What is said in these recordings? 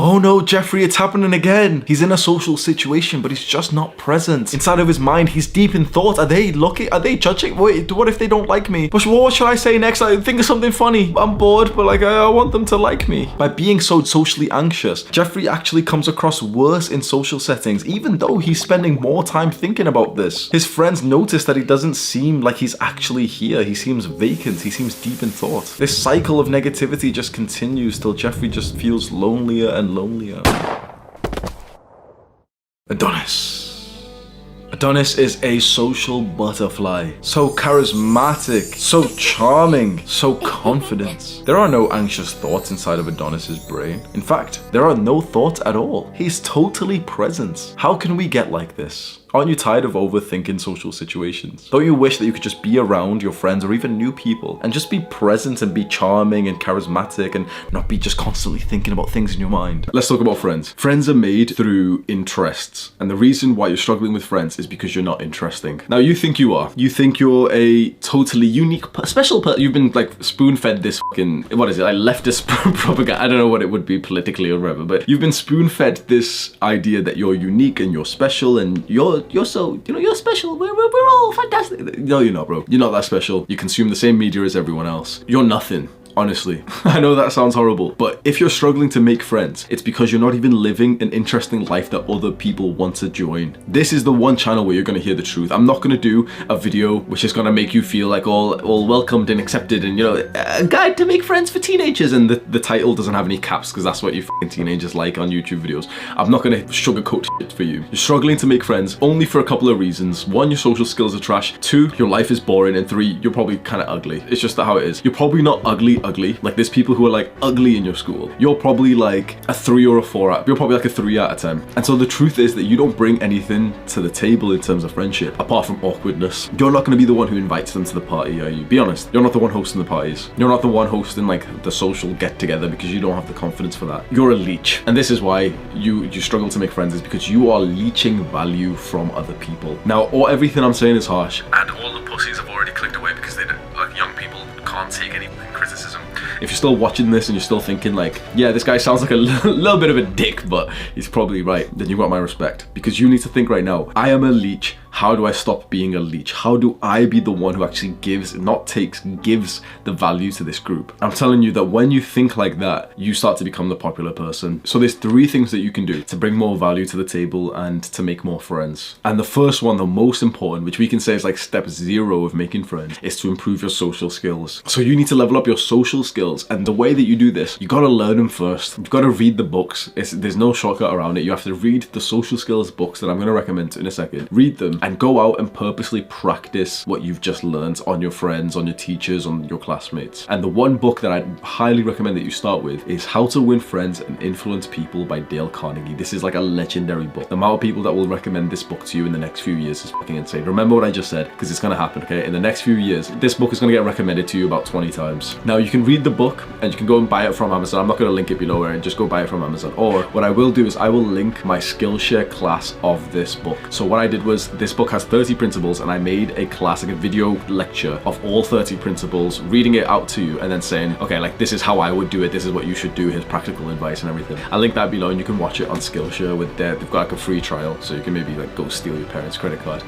Oh no, Jeffrey, it's happening again. He's in a social situation, but he's just not present. Inside of his mind, he's deep in thought. Are they looking? Are they judging? Wait, what if they don't like me? But what should I say next? I think of something funny. I'm bored, but like, I want them to like me. By being so socially anxious, Jeffrey actually comes across worse in social settings, even though he's spending more time thinking about this. His friends notice that he doesn't seem like he's actually here. He seems vacant. He seems deep in thought. This cycle of negativity just continues till Jeffrey just feels lonelier and lonelier. Adonis is a social butterfly. So charismatic, so charming, so confident. There are no anxious thoughts inside of Adonis's brain. In fact, there are no thoughts at all. He's totally present. How can we get like this? Aren't you tired of overthinking social situations? Don't you wish that you could just be around your friends or even new people and just be present and be charming and charismatic and not be just constantly thinking about things in your mind? Let's talk about friends. Friends are made through interests. And the reason why you're struggling with friends is because you're not interesting. Now you think you are. You think you're a totally unique, special person. You've been like spoon-fed this fucking, what is it? Like leftist propaganda. I don't know what it would be politically or whatever, but you've been spoon-fed this idea that you're unique and you're special and you're so, you're special. We're all fantastic. No, you're not, bro. You're not that special. You consume the same media as everyone else. You're nothing. Honestly, I know that sounds horrible, but if you're struggling to make friends, it's because you're not even living an interesting life that other people want to join. This is the one channel where you're going to hear the truth. I'm not going to do a video which is going to make you feel like all welcomed and accepted and, a guide to make friends for teenagers, and the title doesn't have any caps because that's what you fucking teenagers like on YouTube videos. I'm not going to sugarcoat shit for you. You're struggling to make friends only for a couple of reasons. One, your social skills are trash. Two, your life is boring. And three, you're probably kind of ugly. It's just how it is. You're probably not ugly. Like there's people who are like ugly in your school. You're probably like a 3 or a 4 out. You're probably like a 3 out of 10. And so the truth is that you don't bring anything to the table in terms of friendship apart from awkwardness. You're not going to be the one who invites them to the party, are you? Be honest. You're not the one hosting the parties. You're not the one hosting like the social get together because you don't have the confidence for that. You're a leech. And this is why you struggle to make friends, is because you are leeching value from other people. Now, everything I'm saying is harsh. And all the pussies have already clicked away because they don't, like, young people can't take any criticism. If you're still watching this and you're still thinking like, yeah, this guy sounds like a little bit of a dick, but he's probably right, then you've got my respect. Because you need to think right now, I am a leech. How do I stop being a leech? How do I be the one who actually gives, not takes, gives the value to this group? I'm telling you that when you think like that, you start to become the popular person. So there's 3 things that you can do to bring more value to the table and to make more friends. And the first one, the most important, which we can say is like step 0 of making friends, is to improve your social skills. So you need to level up your social skills. And the way that you do this, you got to learn them first. You've got to read the books. There's no shortcut around it. You have to read the social skills books that I'm going to recommend in a second. Read them and go out and purposely practice what you've just learned on your friends, on your teachers, on your classmates. And the one book that I highly recommend that you start with is How to Win Friends and Influence People by Dale Carnegie. This is like a legendary book. The amount of people that will recommend this book to you in the next few years is fucking insane. Remember what I just said, because it's going to happen, okay? In the next few years, this book is going to get recommended to you about 20 times. Now, you can read the book and you can go and buy it from Amazon. I'm not going to link it below, and just go buy it from Amazon. Or what I will do is I will link my Skillshare class of this book. So what I did was, this book has 30 principles, and I made a class, like a video lecture of all 30 principles, reading it out to you and then saying, okay, like this is how I would do it, this is what you should do, here's practical advice and everything. I'll link that below and you can watch it on Skillshare with they've got like a free trial, so you can maybe like go steal your parents' credit card.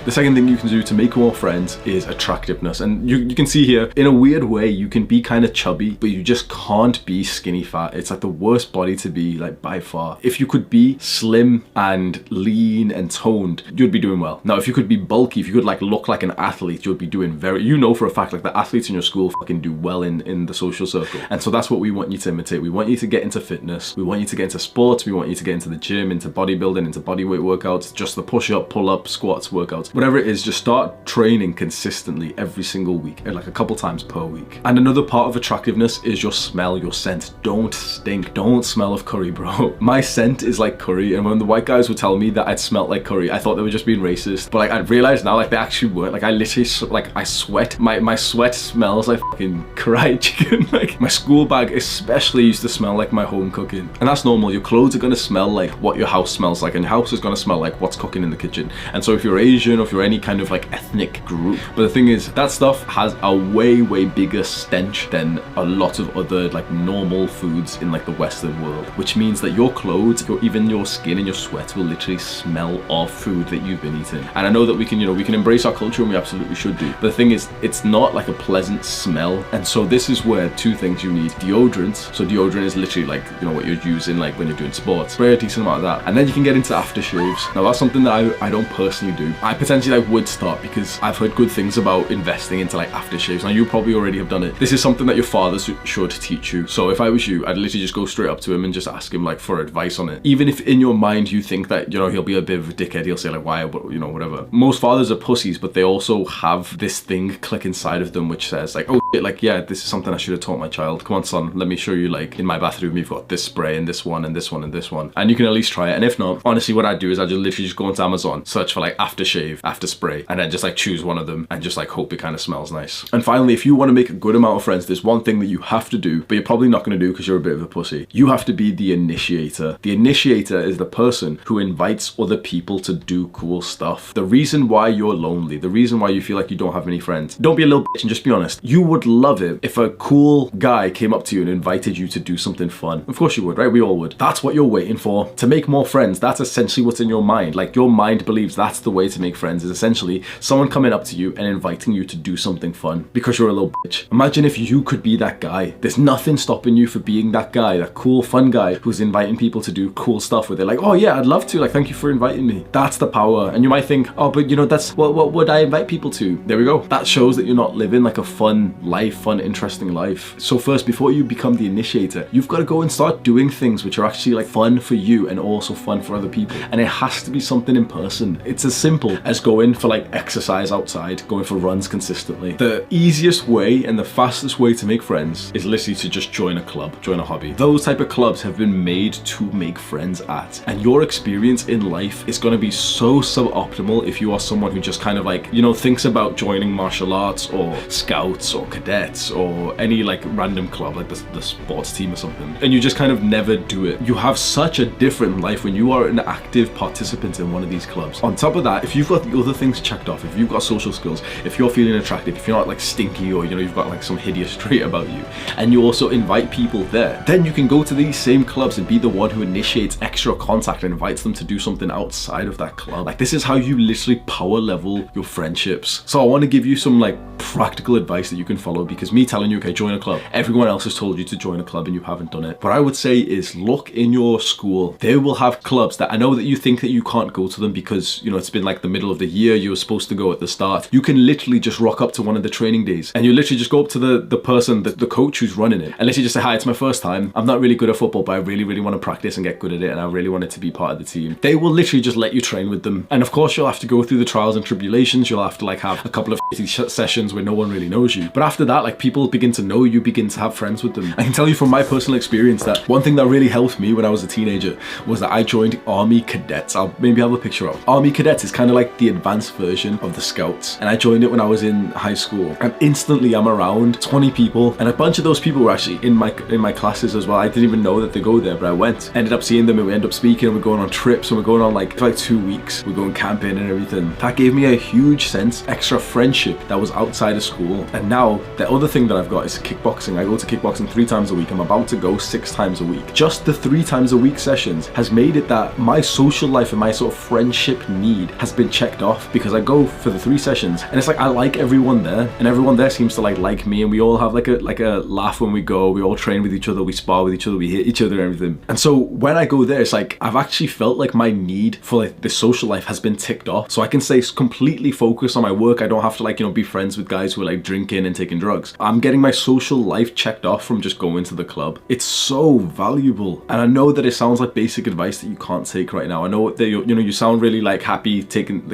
The second thing you can do to make more friends is attractiveness. And you can see here, in a weird way, you can be kind of chubby, but you just can't be skinny fat. It's like the worst body to be, like, by far. If you could be slim and lean and toned, you'd be doing well. Now, if you could be bulky, if you could like look like an athlete, you'd be doing for a fact, like the athletes in your school fucking do well in the social circle. And so that's what we want you to imitate. We want you to get into fitness. We want you to get into sports. We want you to get into the gym, into bodybuilding, into bodyweight workouts, just the push-up, pull-up, squats workouts, whatever it is. Just start training consistently every single week, like a couple times per week. And another part of attractiveness is your smell, your scent. Don't stink. Don't smell of curry, bro. My scent is like curry, and when the white guys would tell me that I'd smelt like curry, I thought they were just being racist. But like I realized now, like they actually weren't. Like I literally, like I sweat. My sweat smells like fucking fried chicken. Like my school bag especially used to smell like my home cooking. And that's normal. Your clothes are gonna smell like what your house smells like, and your house is gonna smell like what's cooking in the kitchen. And so if you're Asian, Caucasian or if you're any kind of like ethnic group. But the thing is, that stuff has a way bigger stench than a lot of other like normal foods in like the Western world, which means that your clothes, even your skin and your sweat will literally smell of food that you've been eating. And I know that we can, we can embrace our culture, and we absolutely should do. But the thing is, it's not like a pleasant smell. And so this is where two things you need: deodorant. So deodorant is literally like, what you're using like when you're doing sports. Spray a decent amount of that. And then you can get into aftershaves. Now that's something that I don't personally do. I potentially like would start, because I've heard good things about investing into like aftershaves. Now you probably already have done it. This is something that your father should teach you. So if I was you, I'd literally just go straight up to him and just ask him like for advice on it. Even if in your mind you think that, he'll be a bit of a dickhead, he'll say like, why, but whatever. Most fathers are pussies, but they also have this thing click inside of them which says like, oh shit, like, yeah, this is something I should have taught my child. Come on, son, let me show you, like in my bathroom, you've got this spray and this one and this one and this one. And you can at least try it. And if not, honestly, what I do is I just literally just go onto Amazon, search for like aftershave, after spray, and then just like choose one of them and just like hope it kind of smells nice. And finally, if you want to make a good amount of friends, there's one thing that you have to do, but you're probably not going to do because you're a bit of a pussy. You have to be the initiator. The initiator is the person who invites other people to do cool stuff. The reason why you're lonely, the reason why you feel like you don't have any friends, don't be a little bitch and just be honest. You would love it if a cool guy came up to you and invited you to do something fun. Of course you would, right? We all would. That's what you're waiting for. To make more friends, that's essentially what's in your mind. Like your mind believes that's the way to make friends, is essentially someone coming up to you and inviting you to do something fun because you're a little bitch. Imagine if you could be that guy. There's nothing stopping you from being that guy, that cool, fun guy who's inviting people to do cool stuff with it. Like, oh yeah, I'd love to. Like, thank you for inviting me. That's the power. And you might think, oh, but that's what would I invite people to? There we go. That shows that you're not living like a fun life, fun, interesting life. So first, before you become the initiator, you've got to go and start doing things which are actually like fun for you and also fun for other people. And it has to be something in person. It's as simple as going for like exercise outside, going for runs consistently. The easiest way and the fastest way to make friends is literally to just join a club, join a hobby. Those type of clubs have been made to make friends at. And your experience in life is going to be so suboptimal if you are someone who just kind of like, thinks about joining martial arts or scouts or cadets or any like random club, like the sports team or something, and you just kind of never do it. You have such a different life when you are an active participant in one of these clubs. On top of that, if you've got the other things checked off, if you've got social skills, if you're feeling attractive, if you're not like stinky or you've got like some hideous trait about you, and you also invite people there, then you can go to these same clubs and be the one who initiates extra contact and invites them to do something outside of that club. Like, this is how you literally power level your friendships. So I want to give you some like practical advice that you can follow, because me telling you, okay, join a club, everyone else has told you to join a club and you haven't done it. What I would say is look in your school. They will have clubs that I know that you think that you can't go to them because it's been like the middle of the year, you were supposed to go at the start. You can literally just rock up to one of the training days and you literally just go up to the person, the coach who's running it, and literally just say, hi, it's my first time. I'm not really good at football, but I really want to practice and get good at it, and I really wanted to be part of the team. They will literally just let you train with them. And of course you'll have to go through the trials and tribulations. You'll have to like have a couple of sessions where no one really knows you. But after that, like, people begin to know you, begin to have friends with them. I can tell you from my personal experience that one thing that really helped me when I was a teenager was that I joined Army Cadets. I'll maybe have a picture of. Army Cadets is kind of like the advanced version of the Scouts. And I joined it when I was in high school. And instantly I'm around 20 people. And a bunch of those people were actually in my classes as well. I didn't even know that they go there, but I went. Ended up seeing them and we ended up speaking, and we're going on trips, and we're going on like 2 weeks. We're going camping and everything. That gave me a huge sense, extra friendship that was outside of school. And now the other thing that I've got is kickboxing. I go to kickboxing 3 times a week. I'm about to go 6 times a week. Just the 3 times a week sessions has made it that my social life and my sort of friendship need has been checked off, because I go for the 3 sessions and it's like I like everyone there, and everyone there seems to like me, and we all have like a laugh when we go. We all train with each other, we spar with each other, we hit each other and everything. And so when I go there, it's like I've actually felt like my need for like the social life has been ticked off, so I can stay completely focused on my work. I don't have to like be friends with guys who are like drinking and taking drugs. I'm getting my social life checked off from just going to the club. It's so valuable. And I know that it sounds like basic advice that you can't take right now. I know that you sound really like happy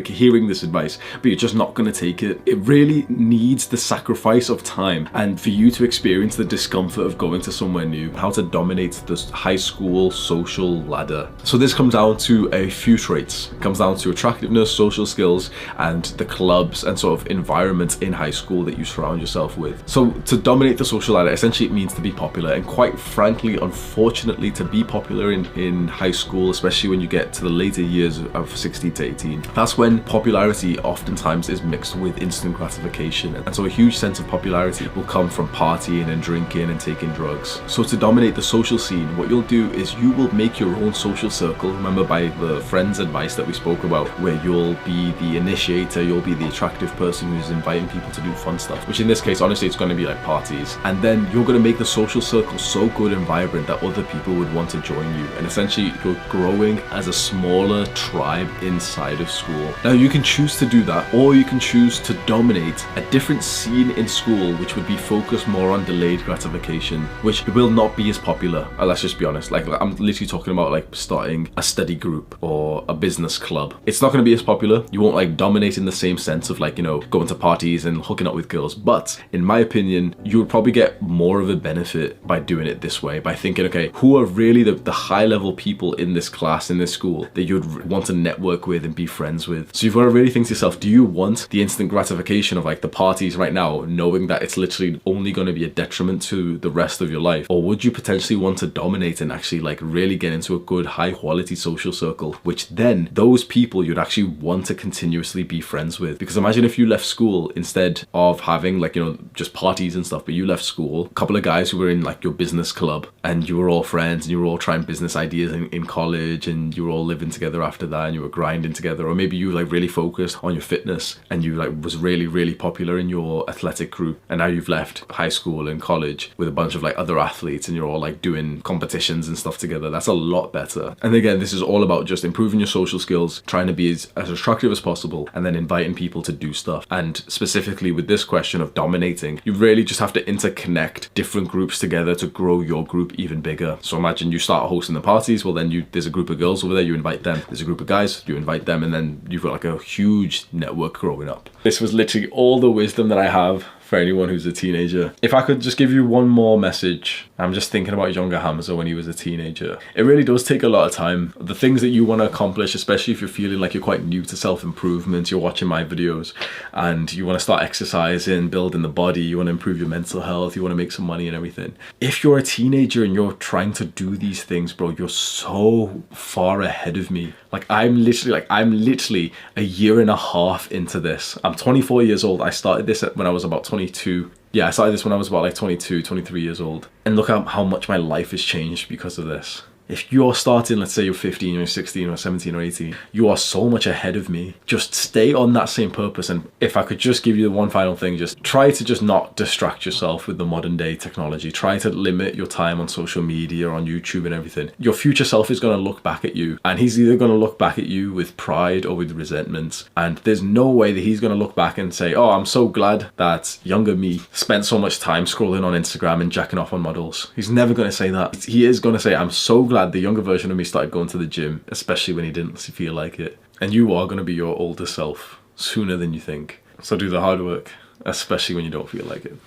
hearing this advice, but you're just not going to take it. It really needs the sacrifice of time and for you to experience the discomfort of going to somewhere new, how to dominate the high school social ladder. So this comes down to a few traits. It comes down to attractiveness, social skills, and the clubs and sort of environment in high school that you surround yourself yourself with. So to dominate the social ladder, essentially it means to be popular, and quite frankly, unfortunately, to be popular in high school, especially when you get to the later years of 16 to 18, that's when popularity oftentimes is mixed with instant gratification. And so a huge sense of popularity will come from partying and drinking and taking drugs. So to dominate the social scene, what you'll do is you will make your own social circle. Remember, by the friends advice that we spoke about, where you'll be the initiator, you'll be the attractive person who's inviting people to do fun stuff, which in this case, honestly, it's going to be like parties. And then you're going to make the social circle so good and vibrant that other people would want to join you. And essentially, you're growing as a smaller tribe inside of school. Now, you can choose to do that, or you can choose to dominate a different scene in school, which would be focused more on delayed gratification, which will not be as popular. Let's just be honest. Like, I'm literally talking about like starting a study group or a business club. It's not going to be as popular. You won't like dominate in the same sense of like, you know, going to parties and hooking up with girls. But in my opinion, you would probably get more of a benefit by doing it this way, by thinking, okay, who are really the high level people in this class, in this school, that you'd want to network with and be friends with. So you've got to really think to yourself, do you want the instant gratification of like the parties right now, knowing that it's literally only going to be a detriment to the rest of your life? Or would you potentially want to dominate and actually like really get into a good high quality social circle, which then those people you'd actually want to continuously be friends with? Because imagine if you left school, instead of having like, you know, just parties and stuff, but you left school, a couple of guys who were in like your business club, and you were all friends and you were all trying business ideas in college, and you were all living together after that, and you were grinding together. Or maybe you like really focused on your fitness and you like was really popular in your athletic group, and now you've left high school and college with a bunch of like other athletes, and you're all like doing competitions and stuff together. That's a lot better. And again, this is all about just improving your social skills, trying to be as attractive as possible, and then inviting people to do stuff. And specifically with this question of dominating, you really just have to interconnect different groups together to grow your group even bigger. So imagine you start hosting the parties, well then there's a group of girls over there, you invite them. There's a group of guys, you invite them, and then you've got like a huge network growing up. This was literally all the wisdom that I have for anyone who's a teenager. If I could just give you one more message, I'm just thinking about younger Hamza when he was a teenager. It really does take a lot of time. The things that you want to accomplish, especially if you're feeling like you're quite new to self-improvement, you're watching my videos and you want to start exercising, building the body, you want to improve your mental health, you want to make some money and everything. If you're a teenager and you're trying to do these things, bro, you're so far ahead of me. I'm literally a year and a half into this. I'm 24 years old. I started this when I was about 22. Yeah, I started this when I was about like 22, 23 years old. And look at how much my life has changed because of this. If you're starting, let's say you're 15 or 16 or 17 or 18, you are so much ahead of me. Just stay on that same purpose. And if I could just give you the one final thing, just try to just not distract yourself with the modern day technology. Try to limit your time on social media, on YouTube and everything. Your future self is going to look back at you, and he's either going to look back at you with pride or with resentment. And there's no way that he's going to look back and say, oh, I'm so glad that younger me spent so much time scrolling on Instagram and jacking off on models. He's never going to say that. He is going to say, I'm so glad the younger version of me started going to the gym, especially when he didn't feel like it. And you are going to be your older self sooner than you think. So do the hard work, especially when you don't feel like it.